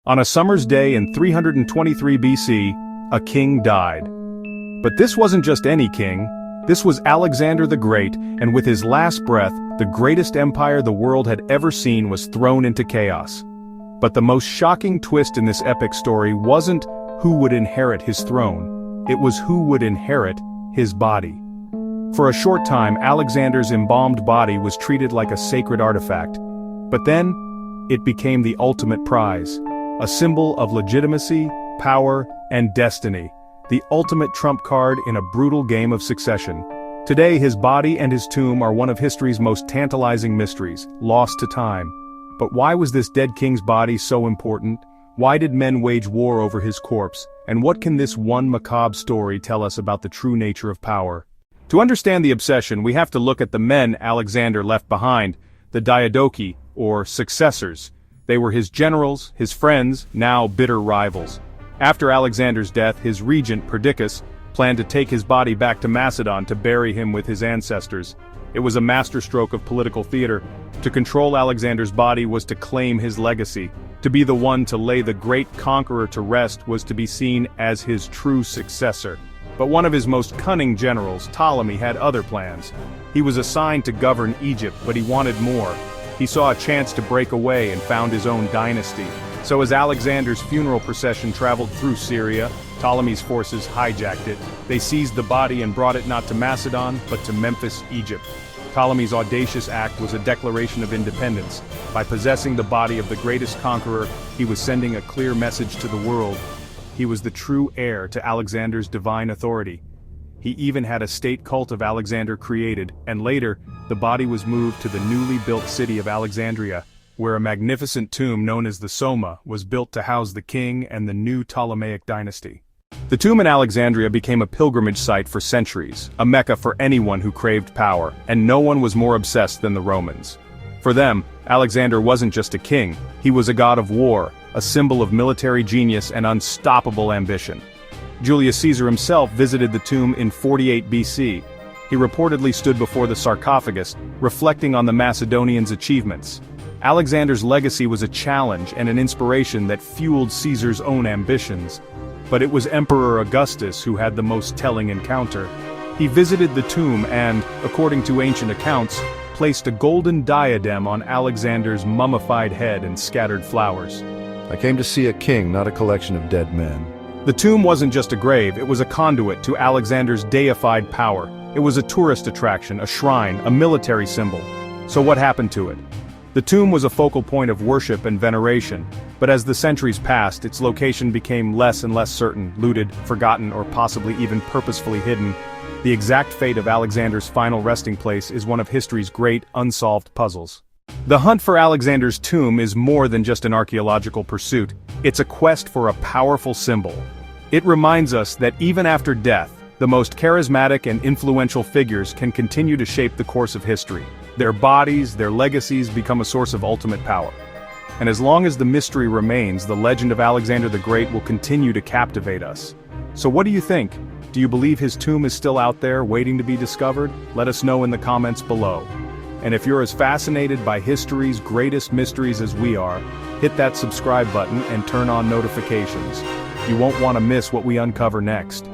On a summer's day in 323 BC, a king died. But this wasn't just any king. This was Alexander the Great, and with his last breath, the greatest empire the world had ever seen was thrown into chaos. But the most shocking twist in this epic story wasn't who would inherit his throne. It was who would inherit his body. For a short time, Alexander's embalmed body was treated like a sacred artifact. But then, it became the ultimate prize. A symbol of legitimacy, power, and destiny. The ultimate trump card in a brutal game of succession. Today, his body and his tomb are one of history's most tantalizing mysteries, lost to time. But why was this dead king's body so important? Why did men wage war over his corpse? And what can this one macabre story tell us about the true nature of power? To understand the obsession, we have to look at the men Alexander left behind, the diadochi, or successors. They were his generals, his friends, now bitter rivals. After Alexander's death, his regent, Perdiccas, planned to take his body back to Macedon to bury him with his ancestors. It was a masterstroke of political theater. To control Alexander's body was to claim his legacy. To be the one to lay the great conqueror to rest was to be seen as his true successor. But one of his most cunning generals, Ptolemy, had other plans. He was assigned to govern Egypt, but he wanted more. He saw a chance to break away and found his own dynasty. So as Alexander's funeral procession traveled through Syria, Ptolemy's forces hijacked it. They seized the body and brought it not to Macedon, but to Memphis, Egypt. Ptolemy's audacious act was a declaration of independence. By possessing the body of the greatest conqueror, he was sending a clear message to the world. He was the true heir to Alexander's divine authority. He even had a state cult of Alexander created, and later, the body was moved to the newly built city of Alexandria, where a magnificent tomb known as the Soma was built to house the king and the new Ptolemaic dynasty. The tomb in Alexandria became a pilgrimage site for centuries, a mecca for anyone who craved power, and no one was more obsessed than the Romans. For them, Alexander wasn't just a king, he was a god of war, a symbol of military genius and unstoppable ambition. Julius Caesar himself visited the tomb in 48 BC. He reportedly stood before the sarcophagus, reflecting on the Macedonians' achievements. Alexander's legacy was a challenge and an inspiration that fueled Caesar's own ambitions. But it was Emperor Augustus who had the most telling encounter. He visited the tomb and, according to ancient accounts, placed a golden diadem on Alexander's mummified head and scattered flowers. I came to see a king, not a collection of dead men. The tomb wasn't just a grave, it was a conduit to Alexander's deified power. It was a tourist attraction, a shrine, a military symbol. So what happened to it? The tomb was a focal point of worship and veneration, but as the centuries passed, its location became less and less certain, looted, forgotten, or possibly even purposefully hidden. The exact fate of Alexander's final resting place is one of history's great unsolved puzzles. The hunt for Alexander's tomb is more than just an archaeological pursuit. It's a quest for a powerful symbol. It reminds us that even after death, the most charismatic and influential figures can continue to shape the course of history. Their bodies, their legacies become a source of ultimate power. And as long as the mystery remains, the legend of Alexander the Great will continue to captivate us. So what do you think? Do you believe his tomb is still out there, waiting to be discovered? Let us know in the comments below. And if you're as fascinated by history's greatest mysteries as we are, hit that subscribe button and turn on notifications. You won't want to miss what we uncover next.